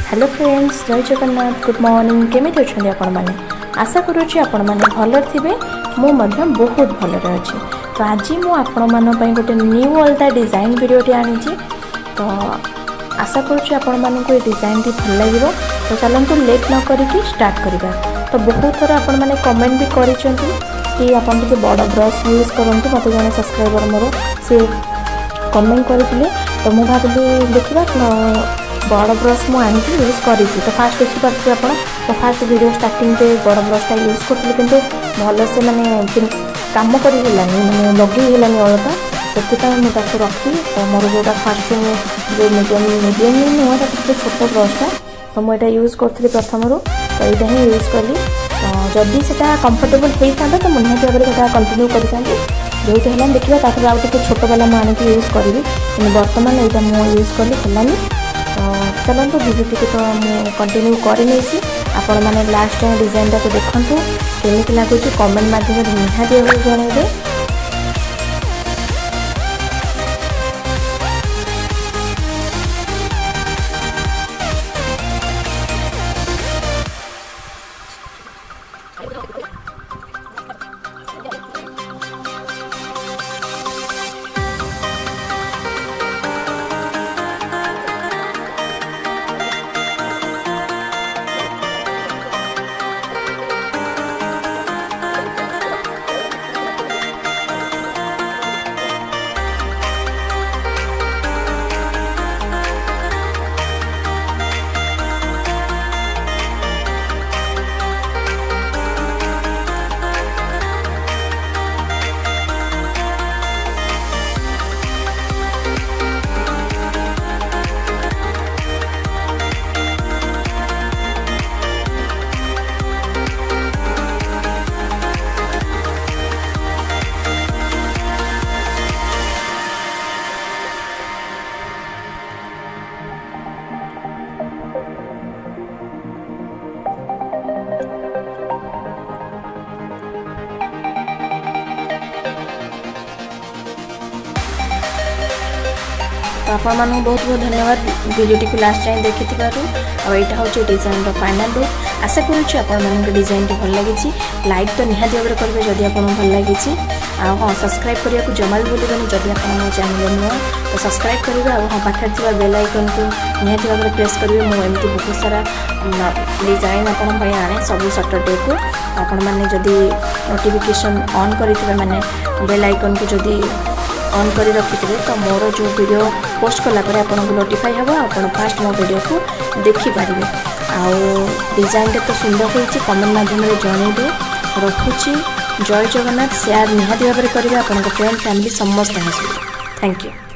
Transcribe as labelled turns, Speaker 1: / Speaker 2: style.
Speaker 1: Hello friends, जय Jagannath, good morning. केमिति अच्छे आपण मैंने? आशा करुँची आपण मैंने भल थे। मुझे बहुत भलरे अच्छी। तो आज मुझे गोटे न्यू अलग डिजाइन वीडियोटी आनी। तो आशा करुँची आपण मानक ये डिजाइन टी भल लगे। तो चलते लेट न करके स्टार्ट करवा। तो बहुत थर आपण मैंने कमेंट भी कि आपन टे बड़ ब्रश यूज करूँ। मत जड़े सब्सक्राइबर मोर से कमेंट करते। तो मुझे भाविली देखा बड़ ब्रश मुझे यूज करी। तो फास्ट देखिपे आप। तो फास्ट वीडियो स्टार्टिंग पे बड़ ब्रशटा यूज करी कि भल से माने कम करी माने लगे अलता से मुझे रखी। तो मोर जोटा फास्ट जो मीडियम नुह छोट ब्रशटा तो मुझे यूज करी प्रथम रू। तो यहाँ ही यूज कली। तो जदि से कंफर्टेबल होता तो मुझे भाव में कंटिन्यू करें जो है देखिए। आउ टे छोट वाला मुझे यूज करी कि बर्तमान यहाँ मुझे यूज कली है। तो चलते भिडियो तो मुझे कंटिन्यू करनी। आपण मैंने लास्ट टाइम डिजाइन टाक देखूँ केमी लगुच कमेंट मध्यम निहाती भाव जनइबे। तो आप बहुत बहुत धन्यवाद वीडियो को लास्ट टाइम देखी। यहाँ हूँ डिजाइन फाइनल लुक। आशा करुँच आप डिजाइन टी भल लगी। लाइक तो निहाती भाव करेंगे जदि आप भल लगी। हाँ, सब्सक्राइब करने को जमा भी भूलें जदि आप चैनल नुआ तो सब्सक्राइब करेंगे। हाँ, पाखे थी बेल आइकन को निहाती भाव में प्रेस करेंगे। मुझे बहुत सारा डिजाइन आपण आने सब सैटरडे को। आपण मैंने जदि नोटिफिकेशन ऑन करेंगे माने बेल आइकन को जदि ऑन कर रखिथे तो मोर जो वीडियो पोस्ट कला पर आपको नोटिफाई हे। आप फास्ट मो वीडियो को देखिपारे। आउ डिजाइन तो सुंदर होती कमेंट माध्यम जनइबे। रखुची जय जगन्नाथ। शेयर निहाती भाव में करेंगे। आप फ्रेंड फैमिली समस्त। Thank you.